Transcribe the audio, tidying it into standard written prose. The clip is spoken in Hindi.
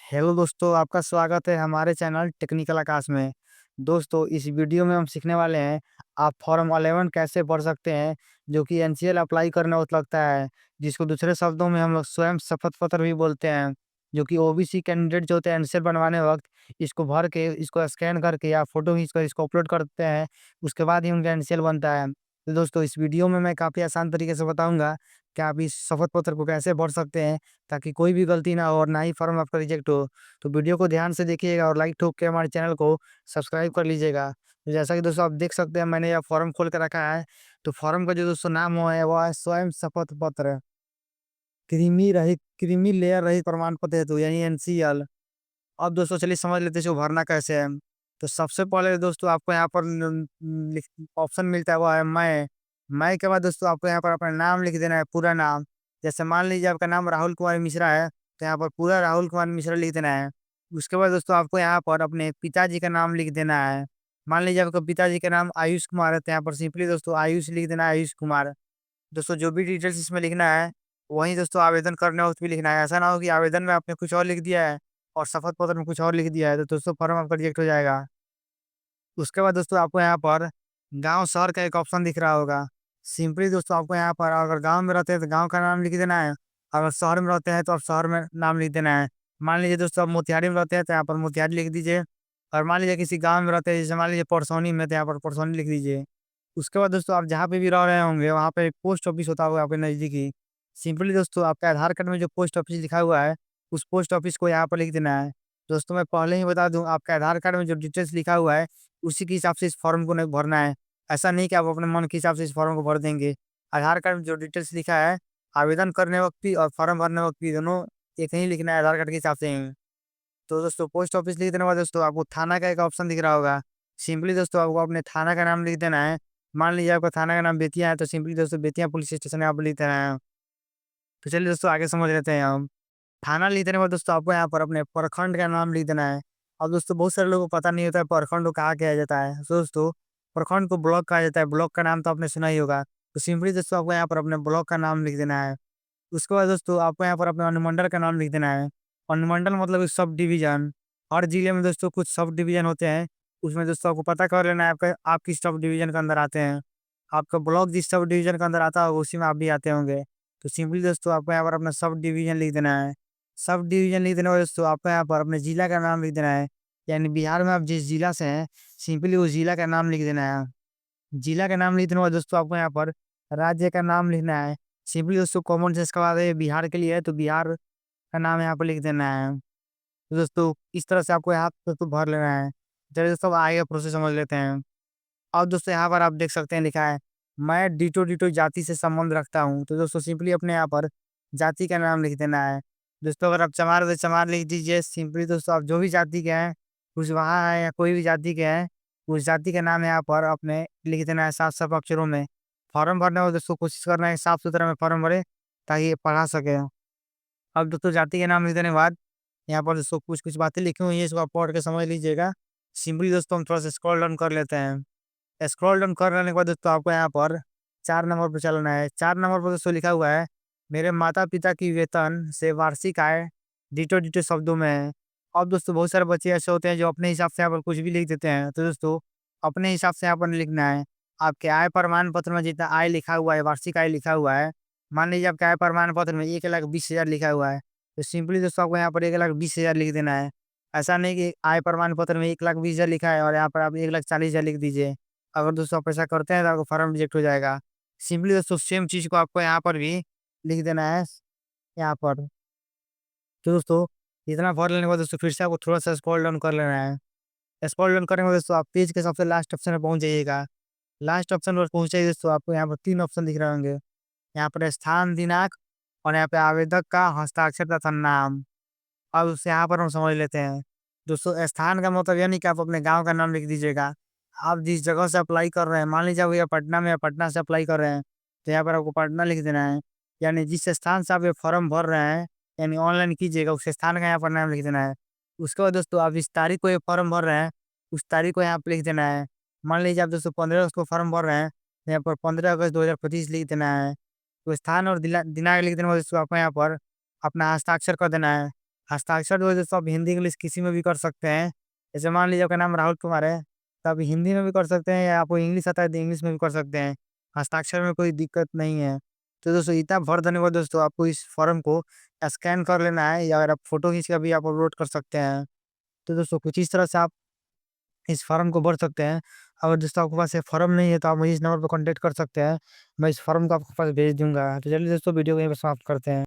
हेलो दोस्तों, आपका स्वागत है हमारे चैनल टेक्निकल आकाश में। दोस्तों, इस वीडियो में हम सीखने वाले हैं, आप फॉर्म 11 कैसे भर सकते हैं, जो कि एनसीएल अप्लाई करने वक़्त लगता है, जिसको दूसरे शब्दों में हम लोग स्वयं शपथ पत्र भी बोलते हैं, जो कि ओबीसी कैंडिडेट जो होते हैं एनसीएल बनवाने वक़्त इसको भर के, इसको स्कैन करके या फ़ोटो खींच कर इसको अपलोड करते हैं, उसके बाद ही उनका एनसीएल बनता है। तो दोस्तों, इस वीडियो में मैं काफ़ी आसान तरीके से बताऊँगा कि आप इस शपथ पत्र को कैसे भर सकते हैं, ताकि कोई भी गलती ना हो और ना ही फॉर्म आपका रिजेक्ट हो। तो वीडियो को ध्यान से देखिएगा और लाइक ठोक के हमारे चैनल को सब्सक्राइब कर लीजिएगा। तो जैसा कि दोस्तों आप देख सकते हैं, मैंने यह फॉर्म खोल के रखा है। तो फॉर्म का जो दोस्तों नाम हुआ है वो है स्वयं शपथ पत्र। क्रीमी लेयर रहित प्रमाण पत्र हेतु यानी एनसीएल। अब दोस्तों चलिए समझ लेते हैं इसको भरना कैसे है। तो सबसे पहले दोस्तों आपको यहाँ पर ऑप्शन मिलता है वो है मैं के बाद दोस्तों आपको यहाँ पर अपना नाम लिख देना है, पूरा नाम। जैसे मान लीजिए आपका नाम राहुल कुमार मिश्रा है, तो यहाँ पर पूरा राहुल कुमार मिश्रा लिख देना है। उसके बाद दोस्तों आपको यहाँ पर अपने पिताजी का नाम लिख देना है। मान लीजिए आपके पिताजी का नाम आयुष कुमार है, तो यहाँ पर सिंपली दोस्तों आयुष लिख देना है, आयुष कुमार। दोस्तों जो भी डिटेल्स इसमें लिखना है, वहीं दोस्तों आवेदन करने वक़्त भी लिखना है। ऐसा ना हो कि आवेदन में आपने कुछ और लिख दिया है और शपथ पत्र में कुछ और लिख दिया है, तो दोस्तों फॉर्म आपका रिजेक्ट हो जाएगा। उसके बाद दोस्तों आपको यहाँ पर गाँव, शहर का एक ऑप्शन दिख रहा होगा। सिंपली दोस्तों आपको यहाँ पर अगर गाँव में रहते हैं तो गाँव का नाम लिख देना है, अगर शहर में रहते हैं तो आप शहर में नाम लिख देना है। मान लीजिए दोस्तों आप मोतिहारी में रहते हैं तो यहाँ पर मोतिहारी लिख दीजिए, और मान लीजिए किसी गाँव में रहते हैं, जैसे मान लीजिए परसौनी में, तो यहाँ पर परसौनी लिख दीजिए। उसके बाद दोस्तों आप जहाँ पे भी रह रहे होंगे वहाँ पे एक पोस्ट ऑफिस होता होगा आपके नज़दीक ही। सिंपली दोस्तों आपके आधार कार्ड में जो पोस्ट ऑफिस लिखा हुआ है, उस पोस्ट ऑफिस को यहाँ पर लिख देना है। दोस्तों मैं पहले ही बता दूँ, आपके आधार कार्ड में जो डिटेल्स लिखा हुआ है, उसी के हिसाब से इस फॉर्म को नहीं भरना है। ऐसा नहीं कि आप अपने मन के हिसाब से इस फॉर्म को भर देंगे। आधार कार्ड में जो डिटेल्स लिखा है, आवेदन करने वक़्त भी और फॉर्म भरने वक़्त भी दोनों एक ही लिखना है, आधार कार्ड के हिसाब से ही। तो दोस्तों पोस्ट ऑफिस लिख देने के बाद दोस्तों आपको थाना का एक ऑप्शन दिख रहा होगा। सिंपली दोस्तों आपको अपने थाना का नाम लिख देना है। मान लीजिए आपका थाना का नाम बेतिया है, तो सिंपली दोस्तों बेतिया पुलिस स्टेशन आप लिख देना है। तो चलिए दोस्तों आगे समझ लेते हैं हम। थाना लिख देने के बाद दोस्तों आपको यहाँ पर अपने प्रखंड का नाम लिख देना है। अब दोस्तों बहुत सारे लोगों को पता नहीं होता है प्रखंड को कहा कहा जाता है। तो दोस्तों प्रखंड को ब्लॉक कहा जाता है, ब्लॉक का नाम तो आपने सुना ही होगा। तो सिंपली दोस्तों आपको यहाँ पर अपने ब्लॉक का नाम लिख देना है। उसके बाद दोस्तों आपको यहाँ पर अपने अनुमंडल का नाम लिख देना है। अनुमंडल मतलब एक सब डिवीज़न। हर जिले में दोस्तों कुछ सब डिवीज़न होते हैं। उसमें दोस्तों आपको पता कर लेना है आपका आप किस सब डिवीज़न के अंदर आते हैं। आपका ब्लॉक जिस सब डिवीज़न के अंदर आता होगा उसी में आप भी आते होंगे। तो सिंपली दोस्तों आपको यहाँ पर अपना सब डिवीज़न लिख देना है। सब डिवीज़न लिख देने के बाद दोस्तों आपको यहाँ पर अपने जिला का नाम लिख देना है। यानी बिहार में आप जिस जिला से हैं, सिंपली उस जिला का नाम लिख देना है। जिला का नाम लिखने के बाद दोस्तों आपको यहाँ पर राज्य का नाम लिखना है। सिंपली दोस्तों कॉमन सेंस का बात है, बिहार के लिए है, तो बिहार का नाम यहाँ पर लिख देना है। तो दोस्तों इस तरह से आपको यहाँ पे तो भर लेना है। चलिए दोस्तों अब आगे प्रोसेस समझ लेते हैं। अब दोस्तों यहाँ पर आप देख सकते हैं लिखा है, मैं डिटो डिटो जाति से संबंध रखता हूँ। तो दोस्तों सिंपली अपने यहाँ पर जाति का नाम लिख देना है। दोस्तों अगर आप चमार हो तो चमार लिख दीजिए। सिंपली दोस्तों आप जो भी जाति के हैं, कुछ वहाँ है या कोई भी जाति के हैं, उस जाति का नाम यहाँ पर अपने लिख देना है साफ-साफ अक्षरों में। फॉर्म भरने में दोस्तों कोशिश करना है साफ-सुथरा में फॉर्म भरें, ताकि ये पढ़ा सकें। अब दोस्तों जाति के नाम लिख देने के बाद यहाँ पर दोस्तों कुछ-कुछ बातें लिखी हुई हैं, इसको आप पढ़ के समझ लीजिएगा। सिंपली दोस्तों हम थोड़ा-सा स्क्रॉल डाउन कर लेते हैं। स्क्रॉल डाउन कर लेने के बाद दोस्तों आपको यहाँ पर 4 नंबर पे चलना है। 4 नंबर पर दोस्तों लिखा हुआ है, मेरे माता-पिता की वेतन से वार्षिक आय डिटो-डिटो शब्दों में है। अब दोस्तों बहुत सारे बच्चे ऐसे होते हैं जो अपने हिसाब से यहाँ पर कुछ भी लिख देते हैं। तो दोस्तों अपने हिसाब से यहाँ पर नहीं लिखना है। आपके आय प्रमाण पत्र में जितना आय लिखा हुआ है, वार्षिक आय लिखा हुआ है, मान लीजिए आपके आय प्रमाण पत्र में 1,20,000 लिखा हुआ है, तो सिंपली दोस्तों आपको यहाँ पर 1,20,000 लिख देना है। ऐसा नहीं कि आय प्रमाण पत्र में 1,20,000 लिखा है और यहाँ पर आप 1,40,000 लिख दीजिए। अगर दोस्तों आप ऐसा करते हैं तो आपका फॉर्म रिजेक्ट हो जाएगा। सिंपली दोस्तों सेम चीज़ को आपको यहाँ पर भी लिख देना है, यहाँ पर। तो दोस्तों इतना भर लेने के बाद दोस्तों फिर से आपको थोड़ा-सा स्क्रॉल डाउन कर लेना है। स्क्रॉल डाउन करने के बाद दोस्तों आप पेज के सबसे लास्ट ऑप्शन पे पहुँच जाइएगा। लास्ट ऑप्शन पर पहुँचे ही दोस्तों आपको यहाँ पर 3 ऑप्शन दिख रहे होंगे। यहाँ पर स्थान, दिनांक और यहाँ पे आवेदक का हस्ताक्षर तथा नाम। अब उसे यहाँ पर हम समझ लेते हैं। दोस्तों स्थान का मतलब ये नहीं कि आप अपने गाँव का नाम लिख दीजिएगा। आप जिस जगह से अप्लाई कर रहे हैं, मान लीजिए आप ये पटना में, पटना से अप्लाई कर रहे हैं, तो यहाँ पर आपको पटना लिख देना है। यानी जिस स्थान से आप ये फॉर्म भर रहे हैं, यानी ऑनलाइन कीजिएगा, उस स्थान का यहाँ पर नाम लिख देना है। उसके बाद दोस्तों आप इस तारीख को ये फॉर्म भर रहे हैं, उस तारीख को यहाँ पे लिख देना है। मान लीजिए आप दोस्तों 15 अगस्त को फॉर्म भर रहे हैं, तो यहाँ पर 15 अगस्त 2025 लिख देना है। तो स्थान और दिनांक लिख देने के बाद दोस्तों आपको यहाँ पर अपना हस्ताक्षर कर देना है। हस्ताक्षर जो है दोस्तों आप हिंदी, इंग्लिश किसी में भी कर सकते हैं। जैसे मान लीजिए आपका नाम राहुल कुमार है, तो आप हिंदी में भी कर सकते हैं या आपको इंग्लिश आता है तो इंग्लिश में भी कर सकते हैं। हस्ताक्षर में कोई दिक्कत नहीं है। तो दोस्तों इतना भर देने के बाद दोस्तों आपको इस फॉर्म को स्कैन कर लेना है या अगर आप फ़ोटो खींच के भी आप अपलोड कर सकते हैं। तो दोस्तों कुछ इस तरह से आप इस फॉर्म को भर सकते हैं। अगर दोस्तों आपके पास ये फॉर्म नहीं है तो आप मुझे इस नंबर पे कॉन्टैक्ट कर सकते हैं। मैं इस फॉर्म को आपके पास भेज दूँगा। तो चलिए दोस्तों वीडियो को यहीं पे समाप्त करते हैं।